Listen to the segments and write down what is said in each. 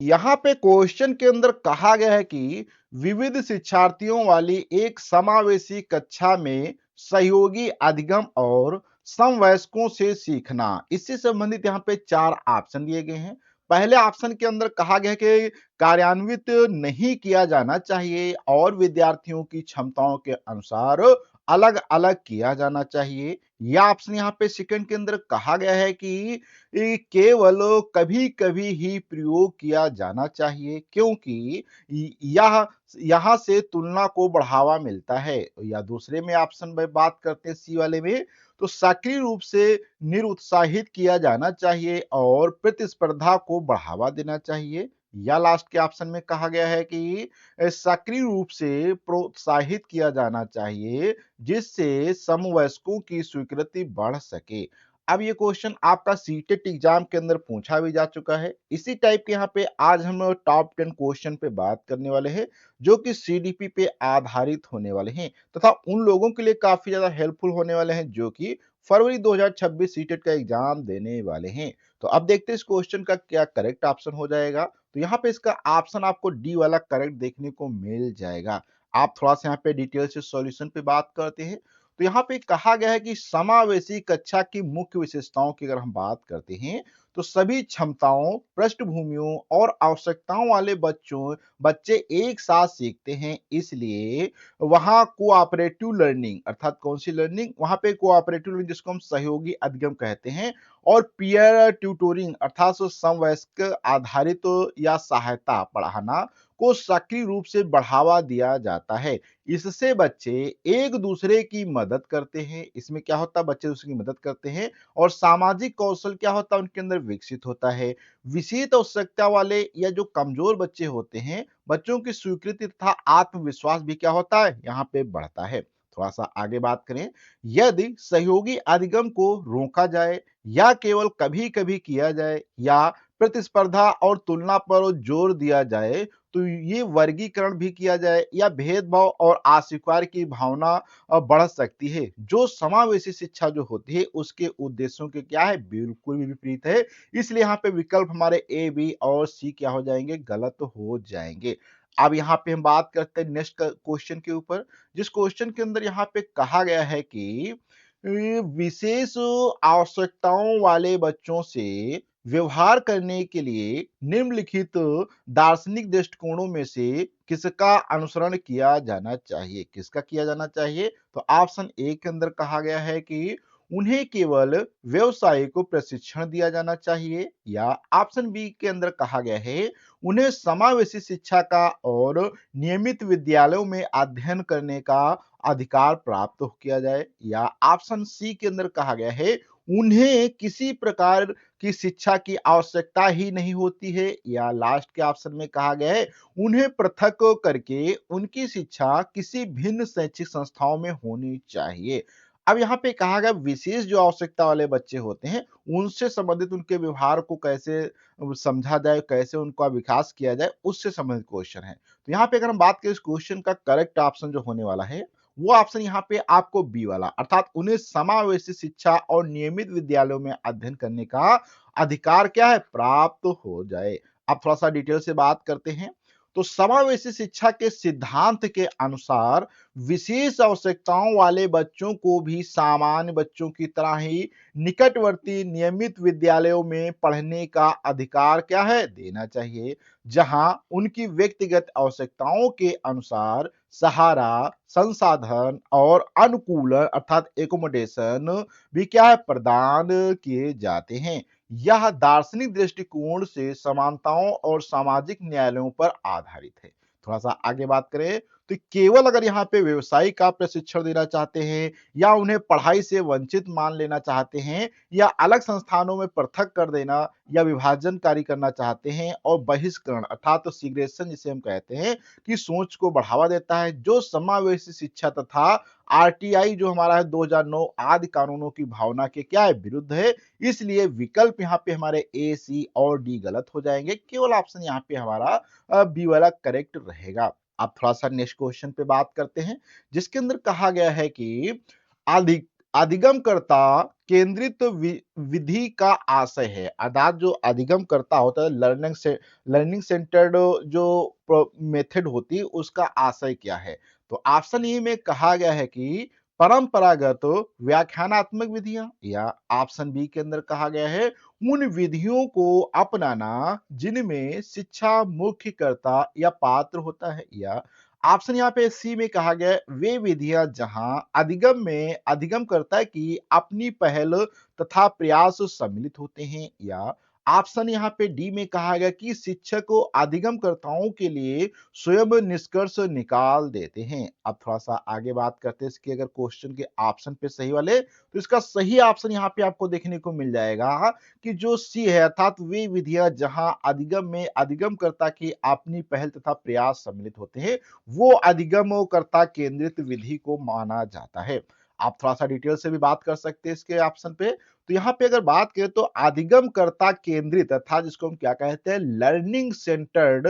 यहाँ पे क्वेश्चन के अंदर कहा गया है कि विविध शिक्षार्थियों वाली एक समावेशी कक्षा में सहयोगी अधिगम और समवयस्कों से सीखना, इससे संबंधित यहाँ पे 4 ऑप्शन दिए गए हैं। पहले ऑप्शन के अंदर कहा गया है कि कार्यान्वित नहीं किया जाना चाहिए और विद्यार्थियों की क्षमताओं के अनुसार अलग-अलग किया जाना चाहिए। या ऑप्शन यहाँ पे सेकंड के अंदर कहा गया है कि ये केवल कभी-कभी ही प्रयोग किया जाना चाहिए, क्योंकि यह यहाँ से तुलना को बढ़ावा मिलता है। या दूसरे में ऑप्शन में बात करते हैं सी वाले में, तो सक्रिय रूप से निरुत्साहित किया जाना चाहिए और प्रतिस्पर्धा को बढ़ावा देना चाहिए। या लास्ट के ऑप्शन में कहा गया है कि सक्रिय रूप से प्रोत्साहित किया जाना चाहिए, जिससे समवयस्कों की स्वीकृति बढ़ सके। अब ये क्वेश्चन आपका सीटेट एग्जाम के अंदर पूछा भी जा चुका है। इसी टाइप के यहाँ पे आज हम टॉप 10 क्वेश्चन पे बात करने वाले हैं, जो कि सीडीपी पे आधारित होने वाले हैं तथा उन लोगों के लिए काफी ज्यादा हेल्पफुल होने वाले हैं जो कि फरवरी 2026 सीटेट का एग्जाम देने वाले हैं। तो अब देखते हैं इस क्वेश्चन का क्या करेक्ट ऑप्शन हो जाएगा। तो यहाँ पे इसका ऑप्शन आपको डी वाला करेक्ट देखने को मिल जाएगा। आप थोड़ा सा यहाँ पे डिटेल से सॉल्यूशन पे बात करते हैं। तो यहाँ पे कहा गया है कि समावेशी कक्षा की मुख्य विशेषताओं की अगर हम बात करते हैं, तो सभी क्षमताओं, पृष्ठभूमियों और आवश्यकताओं वाले बच्चे एक साथ सीखते हैं, इसलिए वहां कोऑपरेटिव लर्निंग अर्थात कौन सी लर्निंग, वहां पे कोऑपरेटिव लर्निंग जिसको हम सहयोगी अधिगम कहते हैं, और पीयर ट्यूटोरिंग अर्थात समवयस्क आधारित या सहायता पढ़ाना को सक्रिय रूप से बढ़ावा दिया जाता है। इससे बच्चे एक दूसरे की मदद करते हैं। इसमें क्या होता है, बच्चे दूसरे की मदद करते हैं और सामाजिक कौशल क्या होता है उनके अंदर विकसित होता है। विशेष आवश्यकता वाले या जो कमजोर बच्चे होते हैं, बच्चों की स्वीकृति तथा आत्मविश्वास भी क्या होता है, यहाँ पे बढ़ता है। थोड़ा सा आगे बात करें, यदि सहयोगी अधिगम को रोका जाए या केवल कभी कभी किया जाए या प्रतिस्पर्धा और तुलना पर जोर दिया जाए, तो ये वर्गीकरण भी किया जाए या भेदभाव और अस्वीकार की भावना बढ़ सकती है, जो समावेशी शिक्षा जो होती है उसके उद्देश्यों के क्या है, बिल्कुल भी विपरीत है। इसलिए यहाँ पे विकल्प हमारे ए बी और सी क्या हो जाएंगे, गलत हो जाएंगे। अब यहाँ पे हम बात करते हैं नेक्स्ट क्वेश्चन के ऊपर, जिस क्वेश्चन के अंदर यहाँ पे कहा गया है कि विशेष आवश्यकताओं वाले बच्चों से व्यवहार करने के लिए निम्नलिखित दार्शनिक दृष्टिकोणों में से किसका अनुसरण किया जाना चाहिए, किसका किया जाना चाहिए। तो ऑप्शन ए के अंदर कहा गया है कि उन्हें केवल व्यवसायिक प्रशिक्षण दिया जाना चाहिए। या ऑप्शन बी के अंदर कहा गया है उन्हें समावेशी शिक्षा का और नियमित विद्यालयों में अध्ययन करने का अधिकार प्राप्त किया जाए। या ऑप्शन सी के अंदर कहा गया है उन्हें किसी प्रकार की शिक्षा की आवश्यकता ही नहीं होती है। या लास्ट के ऑप्शन में कहा गया है उन्हें पृथक करके उनकी शिक्षा किसी भिन्न शैक्षिक संस्थाओं में होनी चाहिए। अब यहाँ पे कहा गया विशेष जो आवश्यकता वाले बच्चे होते हैं उनसे संबंधित उनके व्यवहार को कैसे समझा जाए, कैसे उनका विकास किया जाए, उससे संबंधित क्वेश्चन है। तो यहाँ पे अगर हम बात करें इस क्वेश्चन का करेक्ट ऑप्शन जो होने वाला है, वो ऑप्शन यहाँ पे आपको बी वाला अर्थात उन्हें समावेशी शिक्षा और नियमित विद्यालयों में अध्ययन करने का अधिकार क्या है, प्राप्त हो जाए। अब थोड़ा सा डिटेल से बात करते हैं। तो समावेशी शिक्षा के सिद्धांत के अनुसार विशेष आवश्यकताओं वाले बच्चों को भी सामान्य बच्चों की तरह ही निकटवर्ती नियमित विद्यालयों में पढ़ने का अधिकार क्या है, देना चाहिए, जहां उनकी व्यक्तिगत आवश्यकताओं के अनुसार सहारा, संसाधन और अनुकूलन अर्थात एकोमोडेशन भी क्या है, प्रदान किए जाते हैं। यह दार्शनिक दृष्टिकोण से समानताओं और सामाजिक न्यायालयों पर आधारित है। थोड़ा सा आगे बात करें, तो केवल अगर यहाँ पे व्यवसायिक का प्रशिक्षण देना चाहते हैं या उन्हें पढ़ाई से वंचित मान लेना चाहते हैं या अलग संस्थानों में पृथक कर देना या विभाजनकारी करना चाहते हैं और बहिष्करण अर्थात तो सिग्रेशन जिसे हम कहते हैं कि सोच को बढ़ावा देता है, जो समावेशी शिक्षा तथा आरटीआई जो हमारा है 2009 आदि कानूनों की भावना के क्या है, विरुद्ध है। इसलिए विकल्प यहाँ पे हमारे ए सी और डी गलत हो जाएंगे, केवल ऑप्शन यहाँ पे हमारा बी वाला करेक्ट रहेगा। अब थोड़ा सा नेक्स्ट क्वेश्चन पे बात करते हैं, जिसके अंदर कहा गया है कि अधिक अधिगमकर्ता केंद्रित विधि का आशय है। अर्थात जो अधिगमकर्ता होता है, लर्निंग सेंटर्ड जो मेथड होती है, उसका आशय क्या है? तो ऑप्शन ए में कहा गया है कि परंपरागत व्याख्यानात्मक विधियां, या ऑप्शन बी के अंदर कहा गया है उन विधियों को अपनाना जिनमें शिक्षा मुख्य कर्ता या पात्र होता है, या ऑप्शन यहाँ पे सी में कहा गया है वे विधियां जहां अधिगमकर्ता की अपनी पहल तथा प्रयास सम्मिलित होते हैं, या ऑप्शन यहाँ पे डी में कहा गया कि शिक्षक को अधिगमकर्ताओं के लिए स्वयं निष्कर्ष निकाल देते हैं। अब थोड़ा सा आगे बात करते हैं इसके, अगर क्वेश्चन के ऑप्शन पे सही वाले, तो इसका सही ऑप्शन यहाँ पे आपको देखने को मिल जाएगा कि जो सी है, अर्थात वे विधियां जहां अधिगमकर्ता की अपनी पहल तथा प्रयास सम्मिलित होते हैं, वो अधिगमकर्ता केंद्रित विधि को माना जाता है। आप थोड़ा सा डिटेल से भी बात कर सकते हैं इसके ऑप्शन पे। तो यहाँ पे अगर बात करें तो अधिगमकर्ता केंद्रित अर्थात जिसको हम क्या कहते हैं लर्निंग सेंटर्ड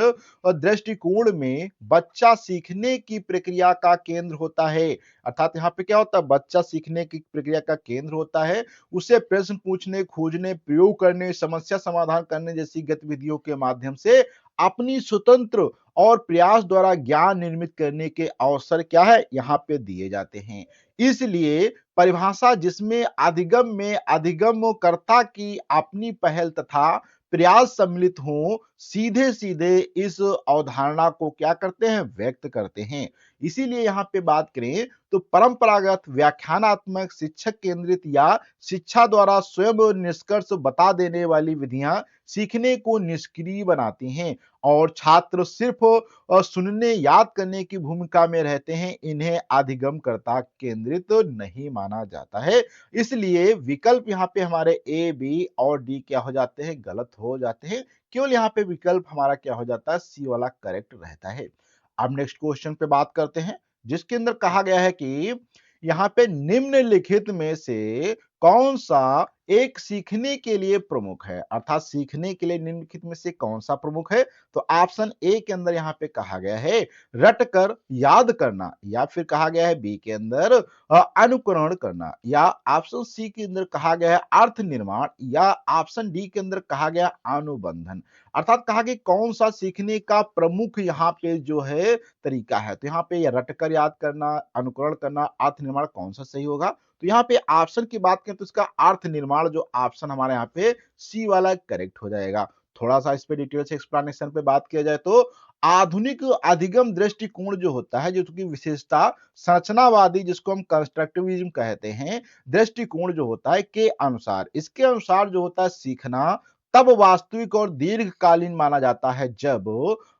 दृष्टिकोण में बच्चा सीखने की प्रक्रिया का केंद्र होता है। अर्थात यहाँ पे क्या होता है, बच्चा सीखने की प्रक्रिया का केंद्र होता है। उसे प्रश्न पूछने, खोजने, प्रयोग करने, समस्या समाधान करने जैसी गतिविधियों के माध्यम से अपनी स्वतंत्र और प्रयास द्वारा ज्ञान निर्मित करने के अवसर क्या है, यहाँ पे दिए जाते हैं। इसलिए परिभाषा जिसमें अधिगम में अधिगमकर्ता की अपनी पहल तथा प्रयास सम्मिलित हो, सीधे सीधे इस अवधारणा को क्या करते हैं, व्यक्त करते हैं। इसीलिए यहाँ पे बात करें तो परंपरागत व्याख्यानात्मक शिक्षक केंद्रित या शिक्षा द्वारा स्वयं निष्कर्ष बता देने वाली विधियां सीखने को निष्क्रिय बनाती हैं और छात्र सिर्फ सुनने याद करने की भूमिका में रहते हैं। इन्हें अधिगमकर्ता केंद्रित नहीं माना जाता है। इसलिए विकल्प यहाँ पे हमारे ए, बी और डी क्या हो जाते हैं, गलत हो जाते हैं। केवल यहाँ पे विकल्प हमारा क्या हो जाता है, सी वाला करेक्ट रहता है। अब नेक्स्ट क्वेश्चन पे बात करते हैं, जिसके अंदर कहा गया है कि यहाँ पे निम्नलिखित में से कौन सा एक सीखने के लिए प्रमुख है, अर्थात सीखने के लिए निम्नलिखित में से कौन सा प्रमुख है? तो ऑप्शन ए के अंदर यहाँ पे कहा गया है रट कर याद करना, या फिर कहा गया है बी के अंदर अनुकरण करना, या ऑप्शन सी के अंदर कहा गया है अर्थ निर्माण, या ऑप्शन डी के अंदर कहा गया अनुबंधन। अर्थात कहा कि कौन सा सीखने का प्रमुख यहाँ पे जो है तरीका है। तो यहाँ पे रटकर याद करना, अनुकरण करना, अर्थ निर्माण कौन सा सही होगा? तो यहाँ पे ऑप्शन की बात करें तो इसका अर्थ निर्माण जो ऑप्शन हमारे यहाँ पे सी वाला करेक्ट हो जाएगा। थोड़ा सा इस पे डिटेल से एक्सप्लेनेशन पे बात किया जाए तो आधुनिक अधिगम दृष्टिकोण जो होता है, जो की विशेषता संरचनावादी जिसको हम कंस्ट्रक्टिविज्म कहते हैं, दृष्टिकोण जो होता है के अनुसार, इसके अनुसार जो होता है सीखना तब वास्तविक और दीर्घकालीन माना जाता है जब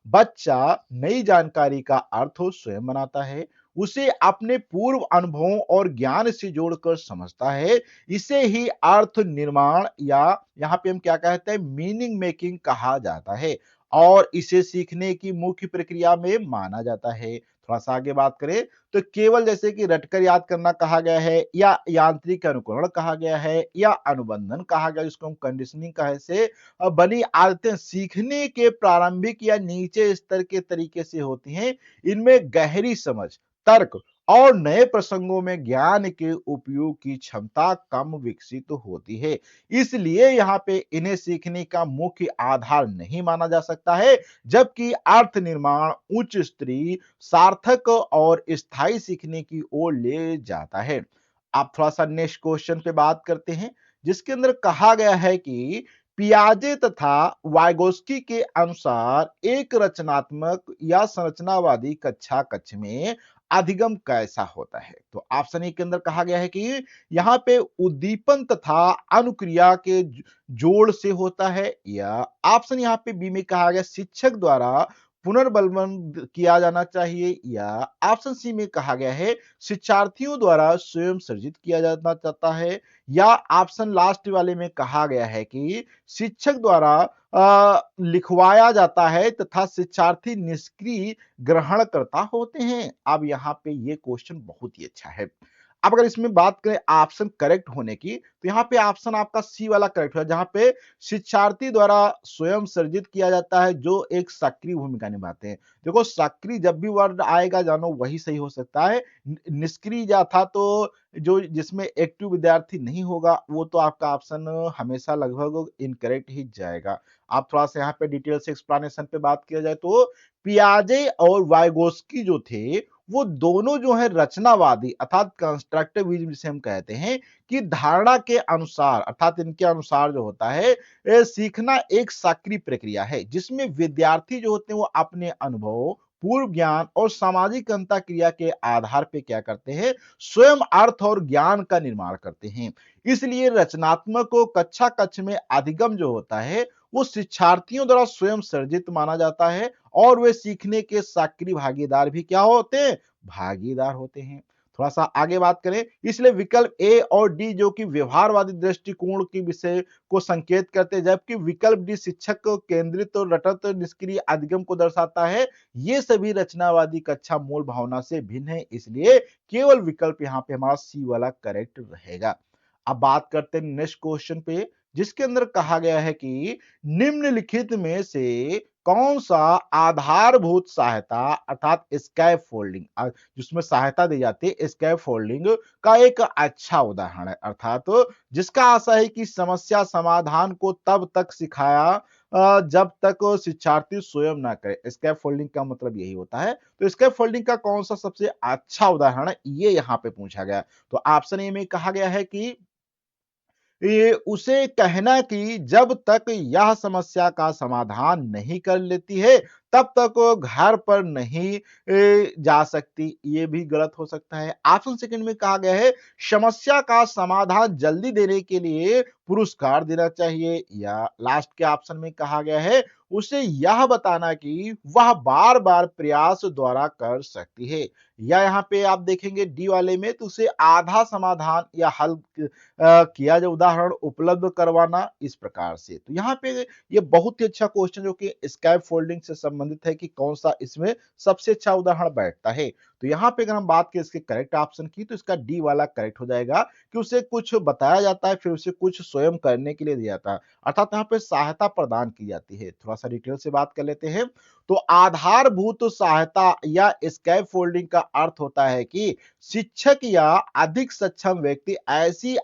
बच्चा नई जानकारी का अर्थ स्वयं बनाता है, उसे अपने पूर्व अनुभवों और ज्ञान से जोड़कर समझता है। इसे ही अर्थ निर्माण या यहाँ पे हम क्या कहते हैं मीनिंग मेकिंग कहा जाता है और इसे सीखने की मुख्य प्रक्रिया में माना जाता है। थोड़ा सा आगे बात करें तो केवल जैसे कि रटकर याद करना कहा गया है, या यांत्रिक अनुकरण कहा गया है, या अनुबंधन कहा गया जिसको हम कंडीशनिंग कहे से बनी आदतें सीखने के प्रारंभिक या नीचे स्तर के तरीके से होती हैं। इनमें गहरी समझ, तर्क और नए प्रसंगों में ज्ञान के उपयोग की क्षमता कम विकसित होती है। इसलिए यहाँ पे इन्हें सीखने का मुख्य आधार नहीं माना जा सकता है, जबकि अर्थ निर्माण उच्च स्तरीय सार्थक और स्थायी सीखने की ओर ले जाता है। आप थोड़ा सा नेक्स्ट क्वेश्चन पे बात करते हैं, जिसके अंदर कहा गया है कि पियाजे तथा वाइगोस्की के अनुसार एक रचनात्मक या संरचनावादी कक्षा कक्ष में अधिगम कैसा होता है? तो ऑप्शन ए के अंदर कहा गया है कि यहाँ पे उद्दीपन तथा अनुक्रिया के जोड़ से होता है, या ऑप्शन यहाँ पे बी में कहा गया शिक्षक द्वारा पुनर्बलवन किया जाना चाहिए, या ऑप्शन सी में कहा गया है शिक्षार्थियों द्वारा स्वयं सृजित किया जाना चाहता है, या ऑप्शन लास्ट वाले में कहा गया है कि शिक्षक द्वारा लिखवाया जाता है तथा शिक्षार्थी निष्क्रिय ग्रहणकर्ता होते हैं। अब यहाँ पे ये क्वेश्चन बहुत ही अच्छा है। अब अगर इसमें बात करें ऑप्शन करेक्ट होने की, तो यहाँ पे ऑप्शन आपका सी वाला करेक्ट है, जहाँ पे शिक्षार्थी द्वारा स्वयं सर्जित किया जाता है जो एक सक्रिय भूमिका निभाते हैं। देखो सक्रिय जब भी वर्ड आएगा जानो वही सही हो सकता है। निष्क्रिय या था तो जो जिसमें एक्टिव विद्यार्थी नहीं होगा वो तो आपका ऑप्शन हमेशा लगभग इनकरेक्ट ही जाएगा। आप थोड़ा सा यहाँ पे डिटेल से एक्सप्लेनेशन पे बात किया जाए तो पियाजे और वाइगोस्की जो थे वो दोनों जो है रचनावादी अर्थात कंस्ट्रक्टिविज्म जिसे हम कहते हैं कि धारणा के अनुसार अर्थात इनके अनुसार जो होता है सीखना एक सक्रिय प्रक्रिया है जिसमें विद्यार्थी जो होते हैं वो अपने अनुभव पूर्व ज्ञान और सामाजिक अंतः क्रिया के आधार पे क्या करते हैं स्वयं अर्थ और ज्ञान का निर्माण करते हैं। इसलिए रचनात्मक को कक्षा कक्ष में अधिगम जो होता है वो शिक्षार्थियों द्वारा स्वयं सर्जित माना जाता है और वे सीखने के सक्रिय भागीदार भी क्या होते हैं भागीदार होते हैं। थोड़ा सा आगे बात करें, इसलिए विकल्प ए और डी जो कि व्यवहारवादी दृष्टिकोण के विषय को संकेत करते हैं, जबकि विकल्प डी शिक्षक को केंद्रित और रटत निष्क्रिय अधिगम को दर्शाता है। ये सभी रचनावादी कक्षा मूल भावना से भिन्न है, इसलिए केवल विकल्प यहाँ पे हमारा सी वाला करेक्ट रहेगा। अब बात करते हैं नेक्स्ट क्वेश्चन पे, जिसके अंदर कहा गया है कि निम्नलिखित में से कौन सा आधारभूत सहायता अर्थात स्कैप फोल्डिंग जिसमें सहायता दी जाती है स्कैप फोल्डिंग का एक अच्छा उदाहरण है, अर्थात जिसका आशा है कि समस्या समाधान को तब तक सिखाया जब तक शिक्षार्थी स्वयं ना करे। स्कैप फोल्डिंग का मतलब यही होता है। तो स्कैप फोल्डिंग का कौन सा सबसे अच्छा उदाहरण है ये यहाँ पे पूछा गया। तो ऑप्शन ए में कहा गया है कि ये उसे कहना कि जब तक यह समस्या का समाधान नहीं कर लेती है तब तक वो घर पर नहीं जा सकती, ये भी गलत हो सकता है। ऑप्शन सेकंड में कहा गया है समस्या का समाधान जल्दी देने के लिए पुरस्कार देना चाहिए, या लास्ट के ऑप्शन में कहा गया है उसे यह बताना कि वह बार बार प्रयास द्वारा कर सकती है, या यहाँ पे आप देखेंगे डी वाले में तो उसे आधा समाधान या हल किया जो उदाहरण उपलब्ध करवाना इस प्रकार से। तो यहाँ पे ये बहुत ही अच्छा क्वेश्चन जो कि स्कैप फोल्डिंग से संबंधित है कि कौन सा इसमें सबसे अच्छा उदाहरण बैठता है। तो यहाँ पे अगर हम बात करें इसके करेक्ट ऑप्शन की तो इसका डी वाला करेक्ट हो जाएगा कि उसे कुछ बताया जाता है फिर उसे कुछ स्वयं करने के लिए दिया जाता है, अर्थात यहाँ पे सहायता प्रदान की जाती है। थोड़ा सा डिटेल से बात कर लेते हैं। तो आधारभूत सहायता या स्कैप फोल्डिंग का अर्थ होता है कि शिक्षक या अधिक सक्षम व्यक्ति ऐसी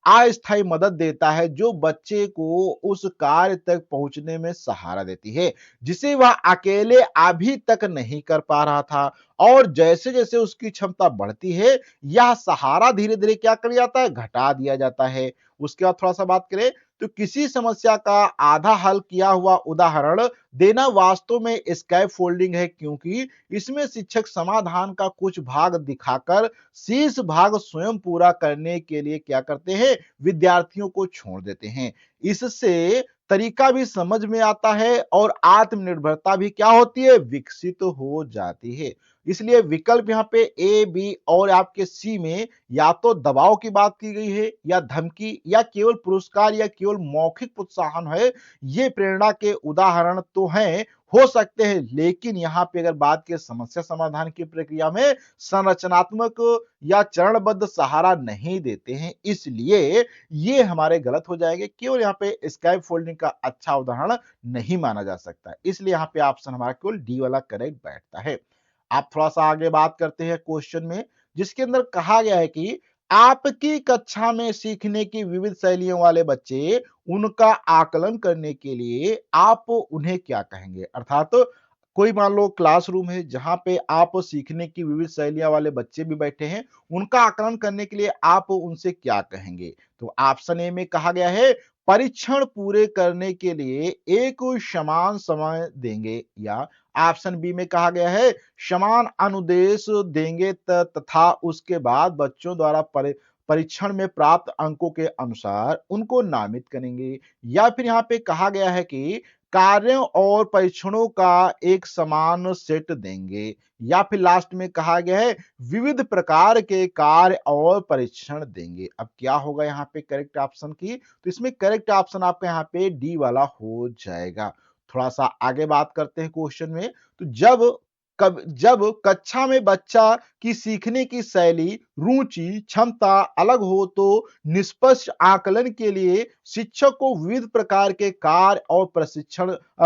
अस्थायी मदद देता है जो बच्चे को उस कार्य तक पहुंचने में सहारा देती है जिसे वह अकेले अभी तक नहीं कर पा रहा था, और जैसे जैसे उसकी क्षमता बढ़ती है यह सहारा धीरे धीरे क्या कर जाता है घटा दिया जाता है। उसके बाद थोड़ा सा बात करें तो किसी समस्या का आधा हल किया हुआ उदाहरण देना वास्तव में स्कैप फोल्डिंग है, क्योंकि इसमें शिक्षक समाधान का कुछ भाग दिखाकर शेष भाग स्वयं पूरा करने के लिए क्या करते हैं विद्यार्थियों को छोड़ देते हैं। इससे तरीका भी समझ में आता है और आत्मनिर्भरता भी क्या होती है विकसित हो जाती है। इसलिए विकल्प यहाँ पे ए बी और आपके सी में या तो दबाव की बात की गई है या धमकी या केवल पुरस्कार या केवल मौखिक प्रोत्साहन है, ये प्रेरणा के उदाहरण तो हैं हो सकते हैं, लेकिन यहाँ पे अगर बात की समस्या समाधान की प्रक्रिया में संरचनात्मक या चरणबद्ध सहारा नहीं देते हैं, इसलिए ये हमारे गलत हो जाएंगे। केवल यहाँ पे स्कैप फोल्डिंग का अच्छा उदाहरण नहीं माना जा सकता है, इसलिए यहाँ पे ऑप्शन हमारा केवल डी वाला करेक्ट बैठता है। आप थोड़ा सा आगे बात करते हैं क्वेश्चन में, जिसके अंदर कहा गया है कि आपकी कक्षा में सीखने की विविध शैलियों वाले बच्चे उनका आकलन करने के लिए आप उन्हें क्या कहेंगे, अर्थात कोई मान लो क्लासरूम है जहां पे आप सीखने की विविध शैलियां वाले बच्चे भी बैठे हैं, उनका आकलन करने के लिए आप उनसे क्या कहेंगे। तो ऑप्शन ए में कहा गया है परीक्षण पूरे करने के लिए एक समान समय देंगे, या ऑप्शन बी में कहा गया है समान अनुदेश देंगे तथा उसके बाद बच्चों द्वारा परीक्षण में प्राप्त अंकों के अनुसार उनको नामित करेंगे, या फिर यहाँ पे कहा गया है कि कार्यों और परीक्षणों का एक समान सेट देंगे, या फिर लास्ट में कहा गया है विविध प्रकार के कार्य और परीक्षण देंगे। अब क्या होगा यहाँ पे करेक्ट ऑप्शन की, तो इसमें करेक्ट ऑप्शन आपका यहाँ पे डी वाला हो जाएगा। थोड़ा सा आगे बात करते हैं क्वेश्चन में। तो जब जब कक्षा में बच्चा की सीखने की शैली, रुचि, क्षमता अलग हो तो निष्पक्ष आकलन के लिए शिक्षक को विविध प्रकार के कार्य और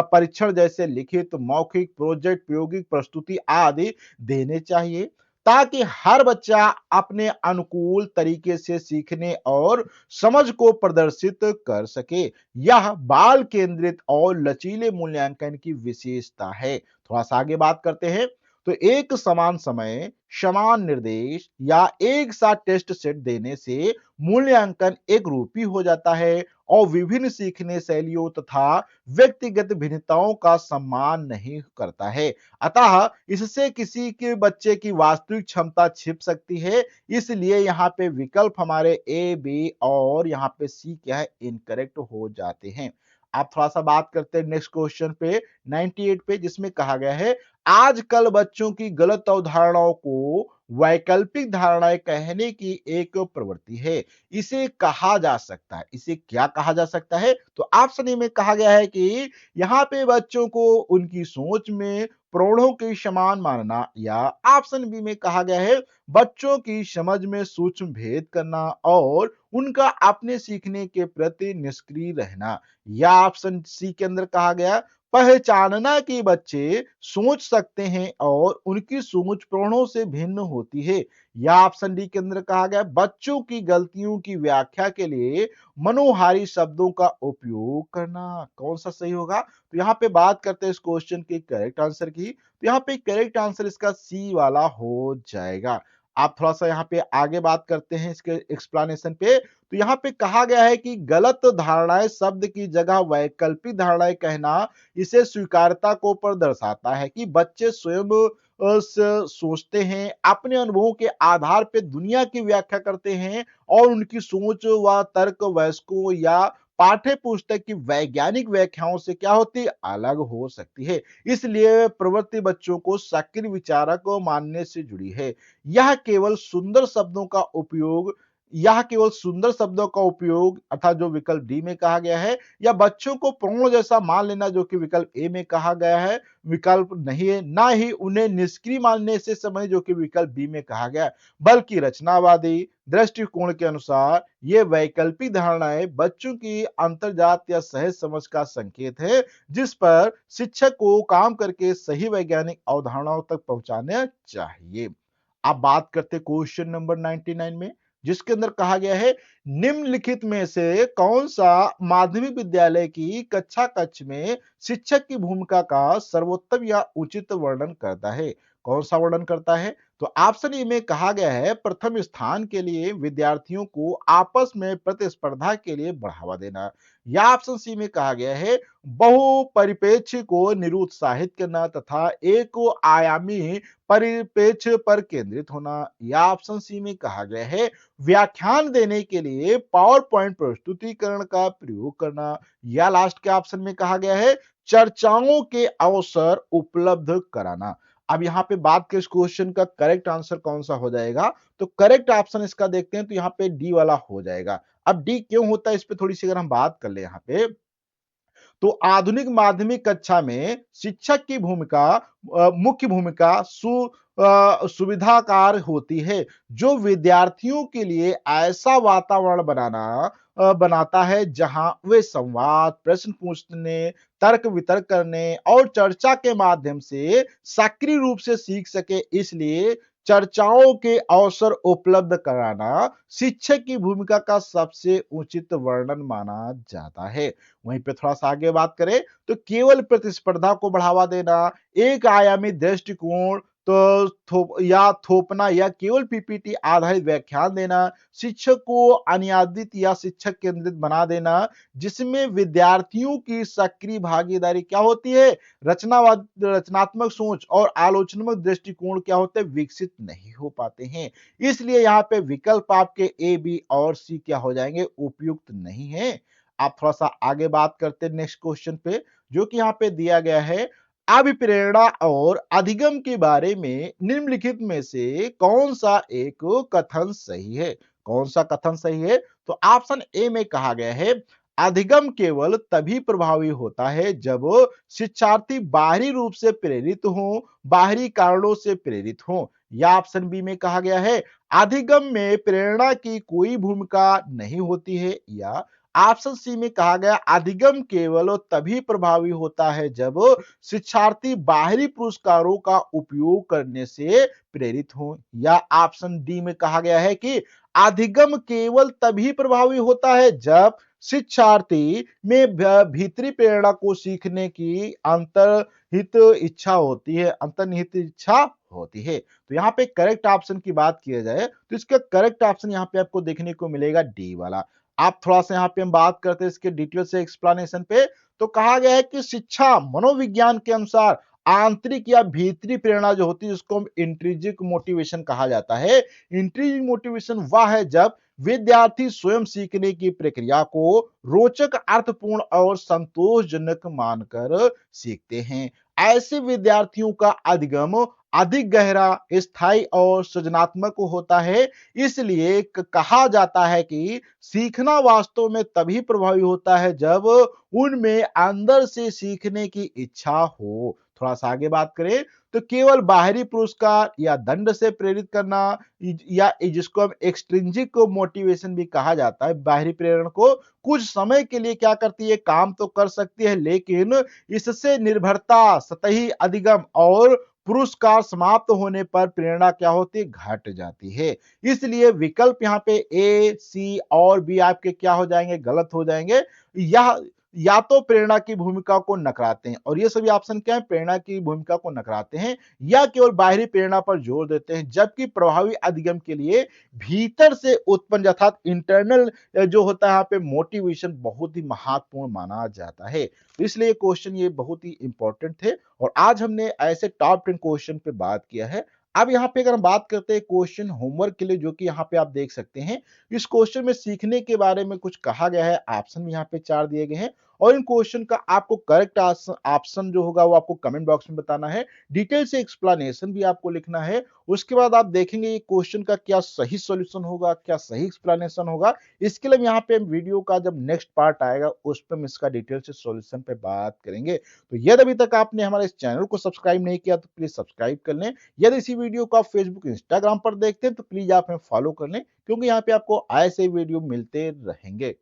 परीक्षण जैसे लिखित, मौखिक, प्रोजेक्ट, प्रायोगिक प्रस्तुति आदि देने चाहिए, ताकि हर बच्चा अपने अनुकूल तरीके से सीखने और समझ को प्रदर्शित कर सके। यह बाल केंद्रित और लचीले मूल्यांकन की विशेषता है। थोड़ा सा आगे बात करते हैं। तो एक समान समय, समान निर्देश या एक साथ टेस्ट सेट देने से मूल्यांकन एक रूपी हो जाता है और विभिन्न सीखने शैलियों तथा व्यक्तिगत भिन्नताओं का सम्मान नहीं करता है। अतः इससे किसी के बच्चे की वास्तविक क्षमता छिप सकती है। इसलिए यहाँ पे विकल्प हमारे ए, बी और यहाँ पे सी क्या है, इनकरेक्ट हो जाते हैं। आप थोड़ा सा बात करते हैं नेक्स्ट क्वेश्चन पे 98 पे, जिसमें कहा गया है आजकल बच्चों की गलत अवधारणाओं को वैकल्पिक धारणाएं कहने की एक प्रवृत्ति है। इसे कहा जा सकता है, इसे क्या कहा जा सकता है? तो ऑप्शन ए में कहा गया है कि यहाँ पे बच्चों को उनकी सोच में प्रौढ़ों के समान मानना, या ऑप्शन बी में कहा गया है बच्चों की समझ में सूक्ष्म भेद करना और उनका अपने सीखने के प्रति निष्क्रिय रहना, या ऑप्शन सी के अंदर कहा गया पहचानना कि बच्चे सोच सकते हैं और उनकी सोच प्रौढ़ों से भिन्न होती है, या ऑप्शन डी के अंदर कहा गया बच्चों की गलतियों की व्याख्या के लिए मनोहारी शब्दों का उपयोग करना। कौन सा सही होगा? तो यहाँ पे बात करते हैं इस क्वेश्चन के करेक्ट आंसर की। तो यहाँ पे करेक्ट आंसर इसका सी वाला हो जाएगा। आप थोड़ा सा यहाँ पे आगे बात करते हैं इसके एक्सप्लेनेशन पे। तो यहाँ पे कहा गया है कि गलत धारणाएं शब्द की जगह वैकल्पिक धारणाएं कहना इसे स्वीकार्यता को पर दर्शाता है कि बच्चे स्वयं सोचते हैं, अपने अनुभवों के आधार पे दुनिया की व्याख्या करते हैं और उनकी सोच व तर्क वयस्कों या पाठ्य पुस्तक की वैज्ञानिक व्याख्याओं से क्या होती है, अलग हो सकती है। इसलिए प्रवृत्ति बच्चों को सक्रिय विचारक मानने से जुड़ी है। यह केवल सुंदर शब्दों का उपयोग यह केवल सुंदर शब्दों का उपयोग अर्थात जो विकल्प डी में कहा गया है, या बच्चों को प्रौढ़ जैसा मान लेना जो कि विकल्प ए में कहा गया है, विकल्प नहीं है। ना ही उन्हें निष्क्रिय मानने से समय जो कि विकल्प बी में कहा गया है, बल्कि रचनावादी दृष्टिकोण के अनुसार ये वैकल्पिक धारणाएं बच्चों की अंतर्जात या सहज समझ का संकेत है, जिस पर शिक्षक को काम करके सही वैज्ञानिक अवधारणाओं तक पहुंचाना चाहिए। अब बात करते क्वेश्चन नंबर 99 में, जिसके अंदर कहा गया है निम्नलिखित में से कौन सा माध्यमिक विद्यालय की कक्षा कक्ष में शिक्षक की भूमिका का सर्वोत्तम या उचित वर्णन करता है? कौन सा वर्णन करता है? तो ऑप्शन ए में कहा गया है प्रथम स्थान के लिए विद्यार्थियों को आपस में प्रतिस्पर्धा के लिए बढ़ावा देना, या ऑप्शन सी में कहा गया है बहुपरिप्रेक्ष्य को निरुत्साहित करना तथा एक आयामी परिप्रेक्ष्य पर केंद्रित होना, या ऑप्शन सी में कहा गया है व्याख्यान देने के लिए पावर पॉइंट प्रस्तुतिकरण का प्रयोग करना, या लास्ट के ऑप्शन में कहा गया है चर्चाओं के अवसर उपलब्ध कराना। अब यहाँ पे बात करें इस क्वेश्चन का करेक्ट आंसर कौन सा हो जाएगा, तो करेक्ट ऑप्शन इसका देखते हैं तो यहाँ पे डी वाला हो जाएगा। अब डी क्यों होता है इस पे थोड़ी सी अगर हम बात कर ले यहाँ पे, तो आधुनिक माध्यमिक कक्षा में शिक्षक की भूमिका मुख्य भूमिका सुविधाकार होती है, जो विद्यार्थियों के लिए ऐसा वातावरण बनाता है जहां वे संवाद, प्रश्न पूछने, तर्क वितर्क करने और चर्चा के माध्यम से सक्रिय रूप से सीख सके। इसलिए चर्चाओं के अवसर उपलब्ध कराना शिक्षक की भूमिका का सबसे उचित वर्णन माना जाता है। वहीं पे थोड़ा सा आगे बात करें तो केवल प्रतिस्पर्धा को बढ़ावा देना, एक आयामी दृष्टिकोण थोपना या केवल पीपीटी आधारित व्याख्यान देना, शिक्षक को अनियादित या शिक्षक केंद्रित बना देना, जिसमें विद्यार्थियों की सक्रिय भागीदारी क्या होती है, रचनात्मक सोच और आलोचनात्मक दृष्टिकोण क्या होते हैं, विकसित नहीं हो पाते हैं। इसलिए यहाँ पे विकल्प आपके ए, बी और सी क्या हो जाएंगे, उपयुक्त नहीं है। आप थोड़ा सा आगे बात करते हैं नेक्स्ट क्वेश्चन पे, जो कि यहाँ पे दिया गया है अभिप्रेरणा और अधिगम के बारे में निम्नलिखित में से कौन सा एक कथन सही है? कौन सा कथन सही है? तो ऑप्शन ए में कहा गया है अधिगम केवल तभी प्रभावी होता है जब शिक्षार्थी बाहरी रूप से प्रेरित हो, बाहरी कारणों से प्रेरित हो। या ऑप्शन बी में कहा गया है अधिगम में प्रेरणा की कोई भूमिका नहीं होती है। या ऑप्शन सी में कहा गया अधिगम केवल तभी प्रभावी होता है जब शिक्षार्थी बाहरी पुरस्कारों का उपयोग करने से प्रेरित हो। या ऑप्शन डी में कहा गया है कि अधिगम केवल तभी प्रभावी होता है जब शिक्षार्थी में भीतरी प्रेरणा को सीखने की अंतर्निहित इच्छा होती है, अंतर्निहित इच्छा होती है। तो यहाँ पे करेक्ट ऑप्शन की बात किया जाए तो इसका करेक्ट ऑप्शन यहाँ पे आपको देखने को मिलेगा डी वाला। आप थोड़ा सा यहाँ पे हम बात करते हैं इसके डिटेल से एक्सप्लेनेशन पे, तो कहा गया है कि शिक्षा मनोविज्ञान के अनुसार आंतरिक या भीतरी प्रेरणा जो होती है उसको हम इंट्रिंसिक मोटिवेशन कहा जाता है। इंट्रिंसिक मोटिवेशन वह है जब विद्यार्थी स्वयं सीखने की प्रक्रिया को रोचक, अर्थपूर्ण और संतोषजनक मानकर सीखते हैं। ऐसे विद्यार्थियों का अधिगम अधिक गहरा, स्थायी और सृजनात्मक होता है। इसलिए कहा जाता है कि सीखना वास्तव में तभी प्रभावी होता है जब उनमें अंदर से सीखने की इच्छा हो। थोड़ा सा आगे बात करें तो केवल बाहरी पुरस्कार या दंड से प्रेरित करना, या जिसको हम एक्सट्रिंजिक मोटिवेशन भी कहा जाता है, बाहरी प्रेरणा को कुछ समय के लिए क्या करती है, काम तो कर सकती है, लेकिन इससे निर्भरता, सतही अधिगम और पुरस्कार समाप्त होने पर प्रेरणा क्या होती है, घट जाती है। इसलिए विकल्प यहाँ पे ए, सी और बी आपके क्या हो जाएंगे, गलत हो जाएंगे। यह या तो प्रेरणा की भूमिका को नकराते हैं, और ये सभी ऑप्शन क्या है, प्रेरणा की भूमिका को नकराते हैं या केवल बाहरी प्रेरणा पर जोर देते हैं। जबकि प्रभावी अधिगम के लिए भीतर से उत्पन्न अर्थात इंटरनल जो होता है यहाँ पे मोटिवेशन बहुत ही महत्वपूर्ण माना जाता है। तो इसलिए क्वेश्चन ये बहुत ही इंपॉर्टेंट थे और आज हमने ऐसे टॉप 10 क्वेश्चन पे बात किया है। अब यहाँ पे अगर हम बात करते हैं क्वेश्चन होमवर्क के लिए, जो कि यहाँ पे आप देख सकते हैं, इस क्वेश्चन में सीखने के बारे में कुछ कहा गया है, ऑप्शन भी यहाँ पे 4 दिए गए हैं और इन क्वेश्चन का आपको करेक्ट ऑप्शन जो होगा वो आपको कमेंट बॉक्स में बताना है। डिटेल से एक्सप्लेनेशन भी आपको लिखना है। उसके बाद आप देखेंगे ये क्वेश्चन का क्या सही सॉल्यूशन होगा, क्या सही एक्सप्लेनेशन होगा। इसके लिए यहाँ पे वीडियो का जब नेक्स्ट पार्ट आएगा उस पर हम इसका डिटेल से सॉल्यूशन पे बात करेंगे। तो यदि अभी तक आपने हमारे इस चैनल को सब्सक्राइब नहीं किया तो प्लीज सब्सक्राइब कर लें। यदि इसी वीडियो को आप फेसबुक, इंस्टाग्राम पर देखते हैं तो प्लीज आप हमें फॉलो कर लें, क्योंकि यहाँ पे आपको ऐसे वीडियो मिलते रहेंगे।